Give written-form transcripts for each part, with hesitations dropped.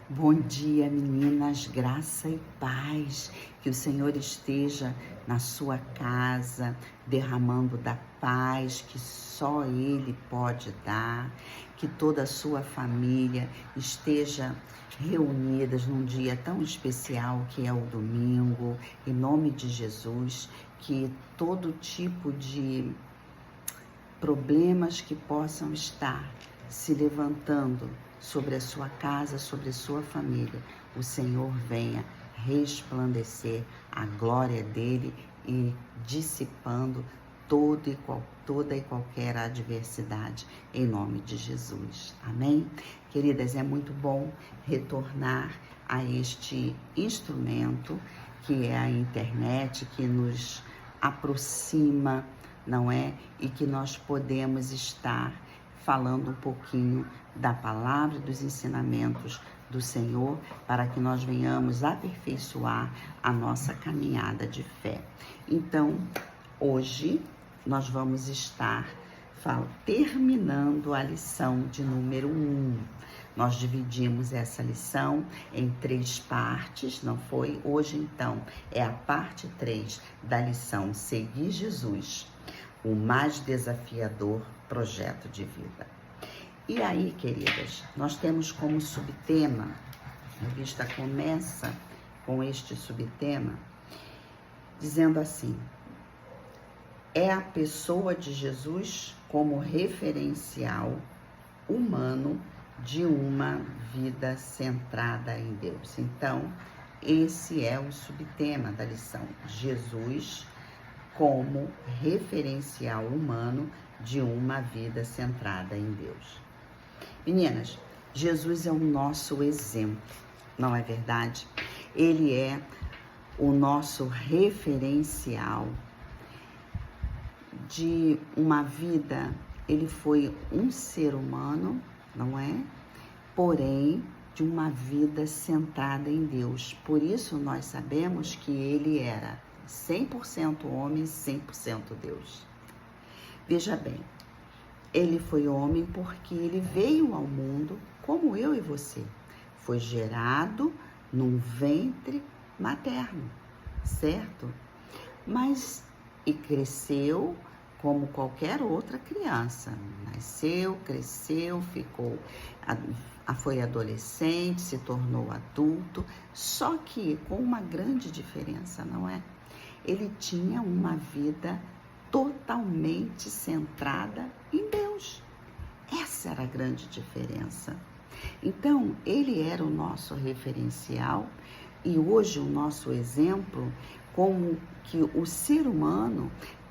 Bom dia, meninas, graça e paz. Que o Senhor esteja na sua casa, derramando da paz que só Ele pode dar. Que toda a sua família esteja reunidas num dia tão especial que é o domingo. Em nome de Jesus, que todo tipo de problemas que possam estar se levantando sobre a sua casa, sobre a sua família, o Senhor venha resplandecer a glória dele e dissipando toda e qualquer adversidade, em nome de Jesus. Amém? Queridas, é muito bom retornar a este instrumento que é a internet, que nos aproxima, não é? E que nós podemos estar falando um pouquinho da palavra e dos ensinamentos do Senhor para que nós venhamos aperfeiçoar a nossa caminhada de fé. Então, hoje nós vamos estar terminando a lição de número 1. Nós dividimos essa lição em 3 partes, não foi? Hoje, então, é a parte 3 da lição Seguir Jesus, o mais desafiador projeto de vida. E aí, queridas, nós temos como subtema, a revista começa com este subtema, dizendo assim: é a pessoa de Jesus como referencial humano de uma vida centrada em Deus. Então, esse é o subtema da lição, Jesus como referencial humano de uma vida centrada em Deus. Meninas, Jesus é o nosso exemplo, não é verdade? Ele é o nosso referencial de uma vida. Ele foi um ser humano, não é? Porém, de uma vida centrada em Deus. Por isso nós sabemos que ele era 100% homem, 100% Deus. Veja bem, ele foi homem porque ele veio ao mundo como eu e você. Foi gerado num ventre materno, certo? Mas e cresceu como qualquer outra criança. Nasceu, cresceu, foi adolescente, se tornou adulto, só que com uma grande diferença, não é? Ele tinha uma vida totalmente centrada em Deus. Essa era a grande diferença. Então, ele era o nosso referencial e hoje o nosso exemplo como que o ser humano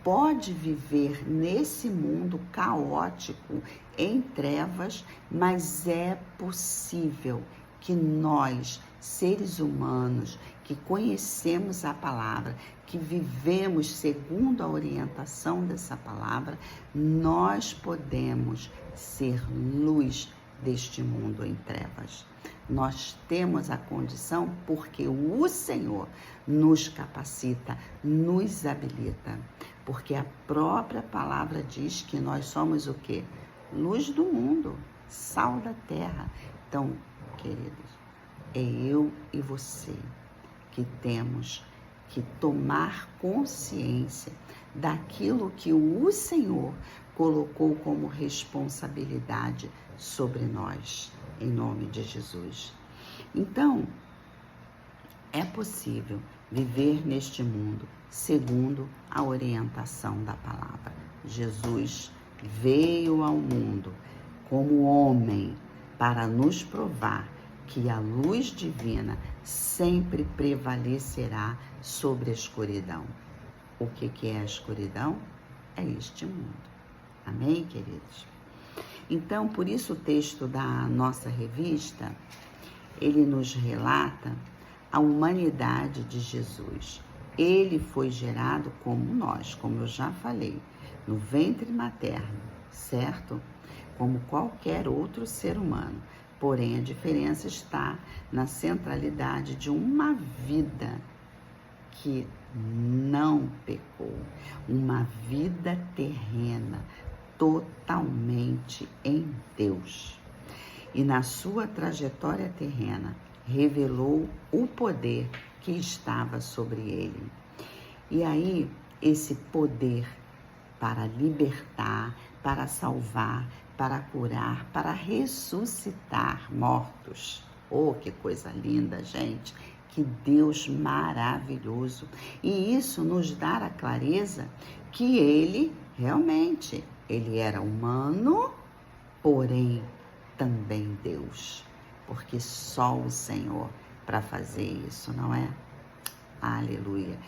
pode viver nesse mundo caótico, em trevas, mas é possível que nós, seres humanos, que conhecemos a palavra, que vivemos segundo a orientação dessa palavra, nós podemos ser luz deste mundo em trevas. Nós temos a condição porque o Senhor nos capacita, nos habilita, porque a própria palavra diz que nós somos o quê? Luz do mundo, sal da terra. Então, queridos, é eu e você que temos que tomar consciência daquilo que o Senhor colocou como responsabilidade sobre nós, em nome de Jesus. Então, é possível viver neste mundo segundo a orientação da palavra. Jesus veio ao mundo como homem para nos provar que a luz divina sempre prevalecerá sobre a escuridão. O que é a escuridão? É este mundo. Amém, queridos? Então, por isso o texto da nossa revista, ele nos relata a humanidade de Jesus. Ele foi gerado como nós, como eu já falei, no ventre materno, certo? Como qualquer outro ser humano. Porém, a diferença está na centralidade de uma vida que não pecou, uma vida terrena, totalmente em Deus. e na sua trajetória terrena revelou o poder que estava sobre ele. E aí, esse poder para libertar, para salvar, para curar, para ressuscitar mortos. Oh, que coisa linda, gente! Que Deus maravilhoso! E isso nos dá a clareza que ele realmente, ele era humano, porém também Deus. Porque só o Senhor para fazer isso, não é? Aleluia.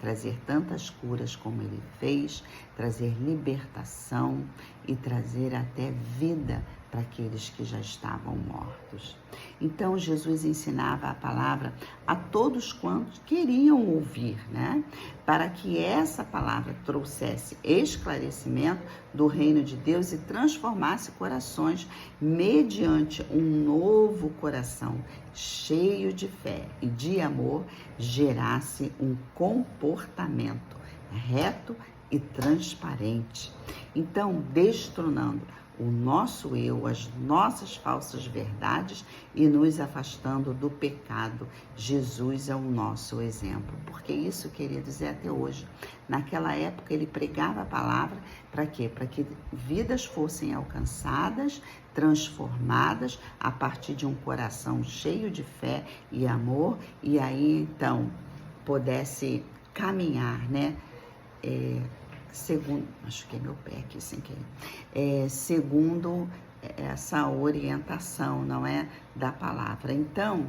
Trazer tantas curas como ele fez, trazer libertação e trazer até vida para aqueles que já estavam mortos. Então Jesus ensinava a palavra a todos quantos queriam ouvir, né? Para que essa palavra trouxesse esclarecimento do reino de Deus e transformasse corações mediante um novo coração cheio de fé e de amor, gerasse um comportamento reto e transparente. Então, destronando o nosso eu, as nossas falsas verdades e nos afastando do pecado, Jesus é o nosso exemplo. Porque isso, queridos, é até hoje. Naquela época ele pregava a palavra para quê? Para que vidas fossem alcançadas, transformadas a partir de um coração cheio de fé e amor, e aí então pudesse caminhar, né? Segundo, acho que é meu pé aqui sem querer, segundo essa orientação, não é, da palavra. Então,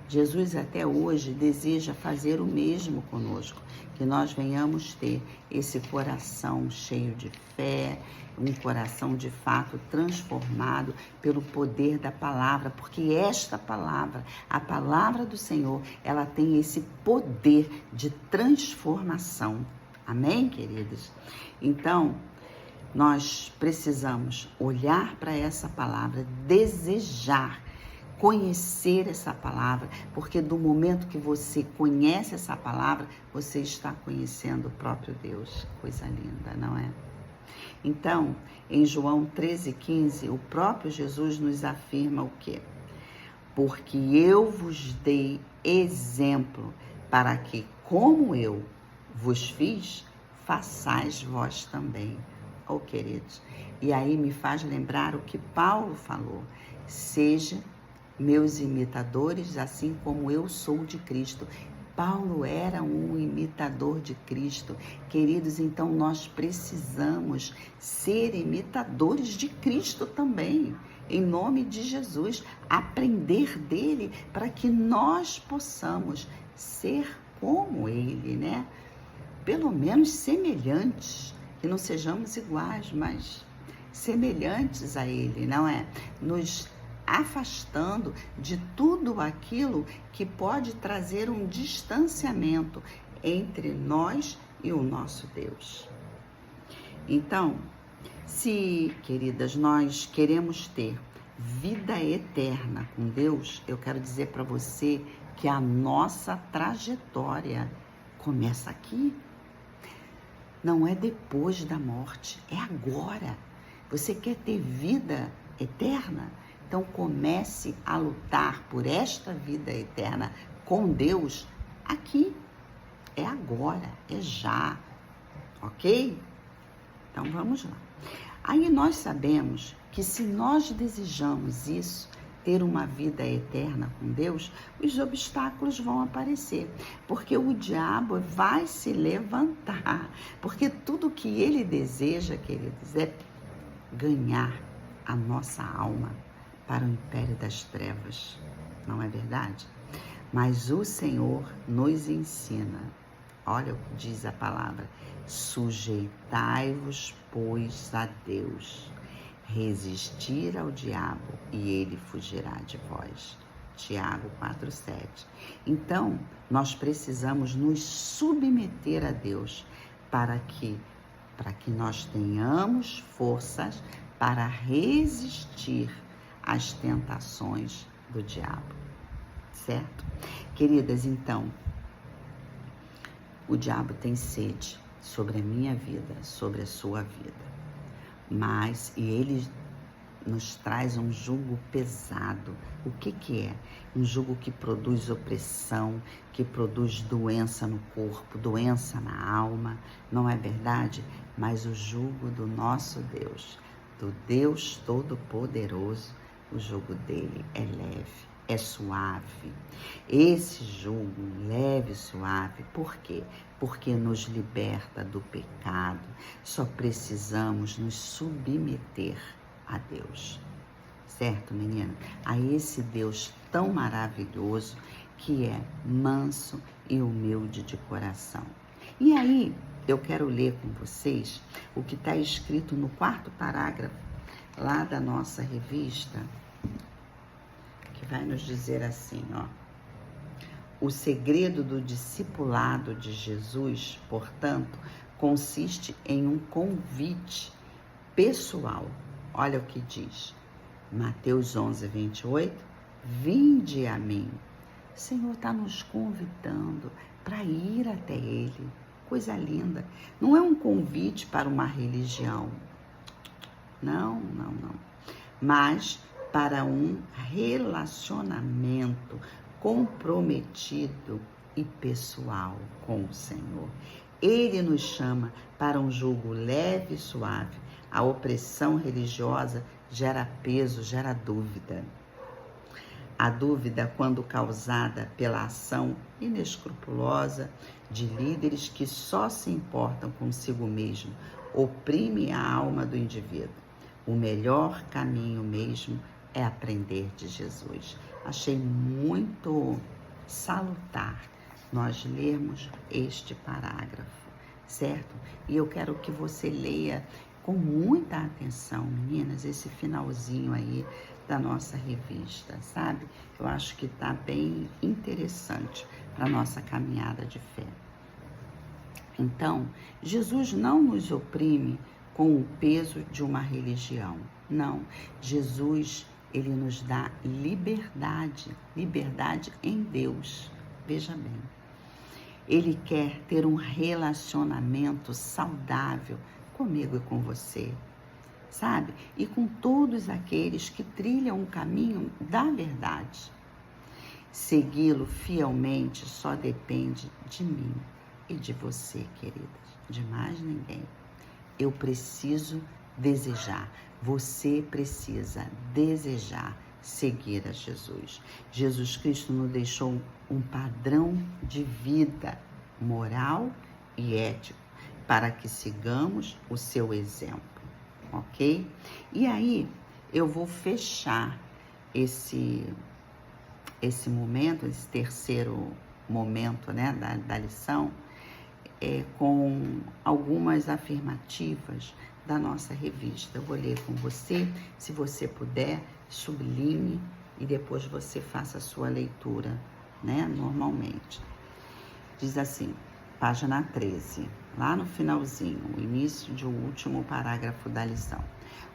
Jesus até hoje deseja fazer o mesmo conosco, que nós venhamos ter esse coração cheio de fé, um coração de fato transformado pelo poder da palavra, porque esta palavra, a palavra do Senhor, ela tem esse poder de transformação. Amém, queridos? Então, nós precisamos olhar para essa palavra, desejar conhecer essa palavra, porque do momento que você conhece essa palavra, você está conhecendo o próprio Deus. Coisa linda, não é? Então, em João 13,15, o próprio Jesus nos afirma o quê? Porque eu vos dei exemplo para que, como eu vos fiz, façais vós também. Oh, queridos, e aí me faz lembrar o que Paulo falou: seja meus imitadores, assim como eu sou de Cristo. Paulo era um imitador de Cristo. Queridos, então nós precisamos ser imitadores de Cristo também, em nome de Jesus, aprender dele para que nós possamos ser como ele, né? Pelo menos semelhantes, que não sejamos iguais, mas semelhantes a ele, não é? Nos afastando de tudo aquilo que pode trazer um distanciamento entre nós e o nosso Deus. Então, se, queridas, nós queremos ter vida eterna com Deus, eu quero dizer para você que a nossa trajetória começa aqui. Não é depois da morte, é agora. Você quer ter vida eterna? Então comece a lutar por esta vida eterna com Deus aqui. É agora, é já, ok? Então vamos lá. Aí nós sabemos que se nós desejamos isso, ter uma vida eterna com Deus, os obstáculos vão aparecer, porque o diabo vai se levantar, porque tudo que ele deseja, queridos, é ganhar a nossa alma para o império das trevas, não é verdade? Mas o Senhor nos ensina, olha o que diz a palavra: sujeitai-vos, pois, a Deus, resistir ao diabo e ele fugirá de vós. Tiago 4,7. Então, nós precisamos nos submeter a Deus para que nós tenhamos forças para resistir às tentações do diabo, certo? Queridas, então, o diabo tem sede sobre a minha vida, sobre a sua vida. Mas, e ele nos traz um jugo pesado. O que é? Um jugo que produz opressão, que produz doença no corpo, doença na alma, não é verdade? Mas o jugo do nosso Deus, do Deus Todo-Poderoso, o jugo dele é leve, é suave. Esse jugo leve e suave, por quê? Porque nos liberta do pecado. Só precisamos nos submeter a Deus, certo, menina? A esse Deus tão maravilhoso que é manso e humilde de coração. E aí, eu quero ler com vocês o que está escrito no 4º parágrafo lá da nossa revista, que vai nos dizer assim, ó. O segredo do discipulado de Jesus, portanto, consiste em um convite pessoal. Olha o que diz, Mateus 11, 28, vinde a mim. O Senhor está nos convidando para ir até Ele. Coisa linda. Não é um convite para uma religião. Não. Mas para um relacionamento comprometido e pessoal com o Senhor. Ele nos chama para um jugo leve e suave. A opressão religiosa gera peso, gera dúvida. A dúvida, quando causada pela ação inescrupulosa de líderes que só se importam consigo mesmo, oprime a alma do indivíduo. O melhor caminho mesmo é aprender de Jesus. Achei muito salutar nós lermos este parágrafo, certo? E eu quero que você leia com muita atenção, meninas, esse finalzinho aí da nossa revista, sabe? Eu acho que tá bem interessante para nossa caminhada de fé. Então, Jesus não nos oprime com o peso de uma religião. Não, Jesus, ele nos dá liberdade em Deus. Veja bem, ele quer ter um relacionamento saudável comigo e com você, sabe? E com todos aqueles que trilham o caminho da verdade. Segui-lo fielmente só depende de mim e de você, queridas, de mais ninguém. Eu preciso desejar, você precisa desejar seguir a Jesus. Jesus Cristo nos deixou um padrão de vida moral e ético para que sigamos o seu exemplo, ok? E aí eu vou fechar esse momento, esse terceiro momento, né, da lição, com algumas afirmativas da nossa revista. Eu vou ler com você, se você puder, sublinhe e depois você faça a sua leitura, né, normalmente. Diz assim, página 13, lá no finalzinho, o início de um último parágrafo da lição.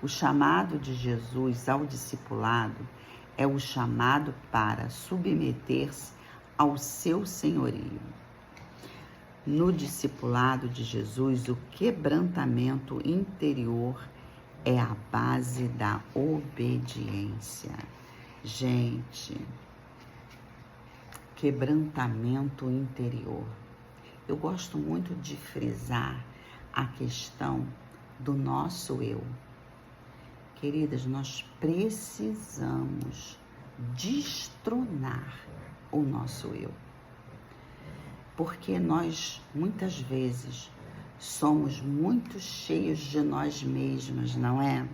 O chamado de Jesus ao discipulado é o chamado para submeter-se ao seu senhorio. No discipulado de Jesus, o quebrantamento interior é a base da obediência. Gente, quebrantamento interior. Eu gosto muito de frisar a questão do nosso eu. Queridas, nós precisamos destronar o nosso eu. Porque nós, muitas vezes, somos muito cheios de nós mesmas, não é?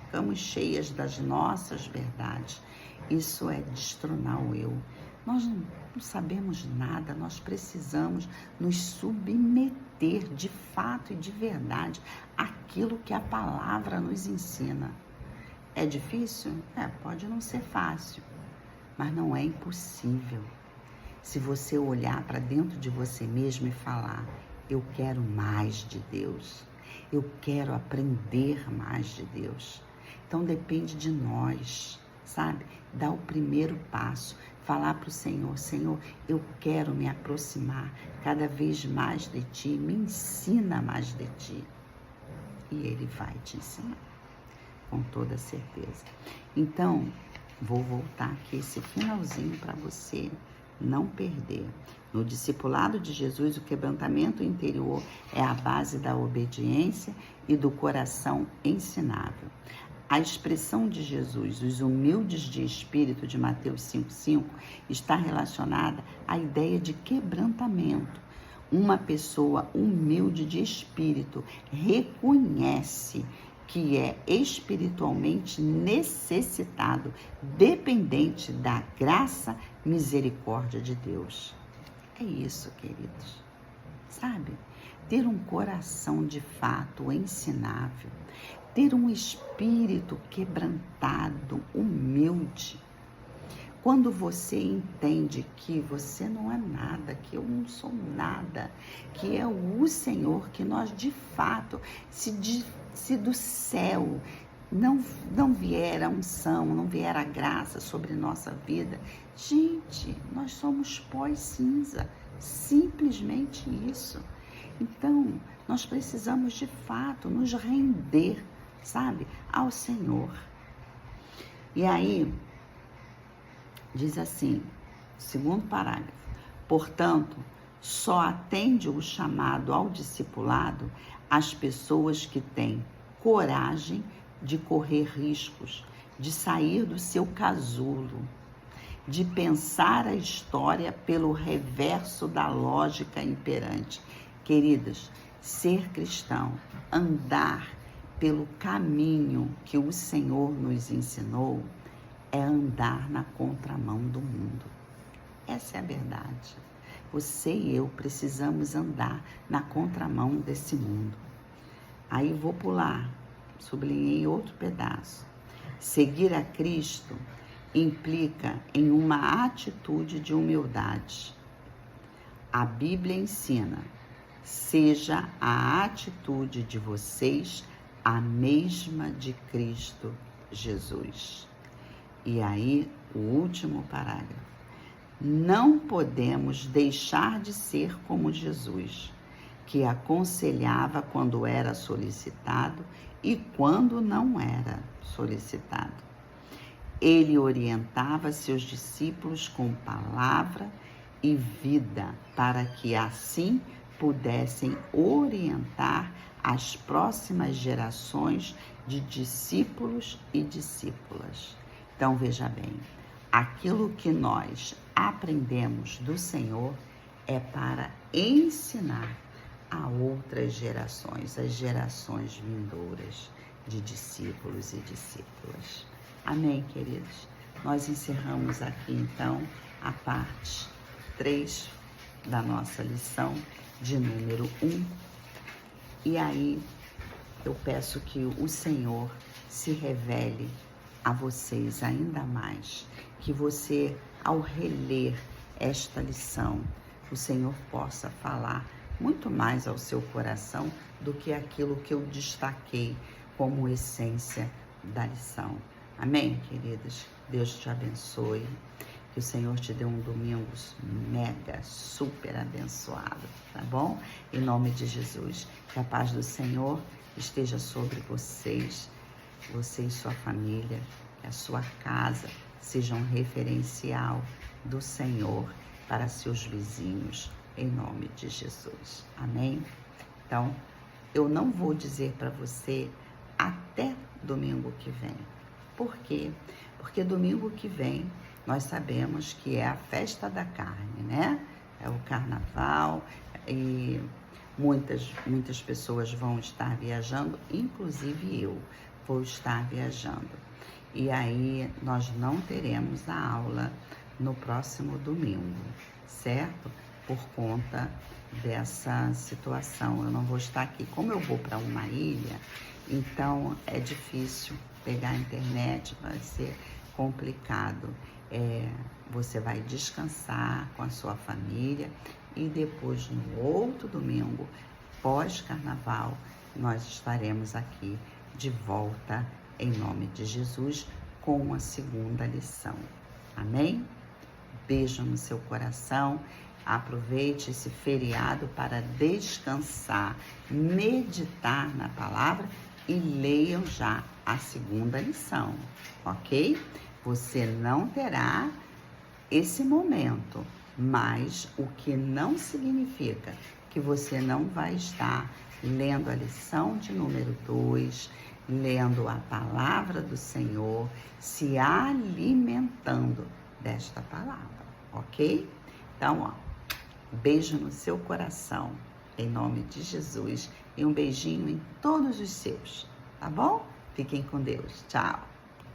Ficamos cheias das nossas verdades. Isso é destronar o eu. Nós não sabemos nada, nós precisamos nos submeter de fato e de verdade àquilo que a palavra nos ensina. É difícil? Pode não ser fácil, mas não é impossível. Se você olhar para dentro de você mesmo e falar, eu quero mais de Deus, eu quero aprender mais de Deus. Então depende de nós, sabe? Dar o primeiro passo, falar para o Senhor, Senhor, eu quero me aproximar cada vez mais de Ti, me ensina mais de Ti. E Ele vai te ensinar. com toda certeza. Então, vou voltar aqui esse finalzinho para você não perder. No discipulado de Jesus, o quebrantamento interior é a base da obediência e do coração ensinável. A expressão de Jesus, os humildes de espírito, de Mateus 5,5, está relacionada à ideia de quebrantamento. Uma pessoa humilde de espírito reconhece que é espiritualmente necessitado, dependente da graça, misericórdia de Deus. É isso, queridos. Sabe? Ter um coração de fato ensinável, ter um espírito quebrantado, humilde. Quando você entende que você não é nada, que eu não sou nada, que é o Senhor, que nós de fato, se do céu não vier a unção, não vier a graça sobre nossa vida, gente, nós somos pó e cinza, simplesmente isso. Então, nós precisamos de fato nos render, sabe, ao Senhor. E aí, diz assim, segundo parágrafo, portanto, só atende o chamado ao discipulado as pessoas que têm coragem de correr riscos, de sair do seu casulo, de pensar a história pelo reverso da lógica imperante. Queridas, ser cristão, andar pelo caminho que o Senhor nos ensinou, é andar na contramão do mundo. Essa é a verdade. Você e eu precisamos andar na contramão desse mundo. Aí vou pular, sublinhei outro pedaço. Seguir a Cristo implica em uma atitude de humildade. A Bíblia ensina, seja a atitude de vocês a mesma de Cristo Jesus. E aí, o último parágrafo. Não podemos deixar de ser como Jesus, que aconselhava quando era solicitado e quando não era solicitado. Ele orientava seus discípulos com palavra e vida, para que assim pudessem orientar as próximas gerações de discípulos e discípulas. Então, veja bem, aquilo que nós aprendemos do Senhor é para ensinar a outras gerações, as gerações vindouras de discípulos e discípulas. Amém, queridos? Nós encerramos aqui, então, a parte 3 da nossa lição de número 1. E aí, eu peço que o Senhor se revele a vocês ainda mais, que você, ao reler esta lição, o Senhor possa falar muito mais ao seu coração do que aquilo que eu destaquei como essência da lição. Amém, queridas? Deus te abençoe, que o Senhor te dê um domingo mega, super abençoado, tá bom? Em nome de Jesus, que a paz do Senhor esteja sobre vocês, você e sua família, que a sua casa seja um referencial do Senhor para seus vizinhos, em nome de Jesus. Amém? Então, eu não vou dizer para você até domingo que vem. Por quê? Porque domingo que vem nós sabemos que é a festa da carne, né? É o carnaval e muitas pessoas vão estar viajando, inclusive eu vou estar viajando. E aí nós não teremos a aula no próximo domingo, certo? Por conta dessa situação. Eu não vou estar aqui. Como eu vou para uma ilha, então é difícil pegar a internet, vai ser complicado. Você vai descansar com a sua família e depois, no outro domingo, pós-carnaval, nós estaremos aqui de volta em nome de Jesus com a segunda lição. Amém? Beijo no seu coração. Aproveite esse feriado para descansar, meditar na palavra e leiam já a segunda lição, ok? Você não terá esse momento, mas o que não significa que você não vai estar lendo a lição de número 2, lendo a palavra do Senhor, se alimentando desta palavra, ok? Então, ó, beijo no seu coração, em nome de Jesus, e um beijinho em todos os seus, tá bom? Fiquem com Deus. Tchau!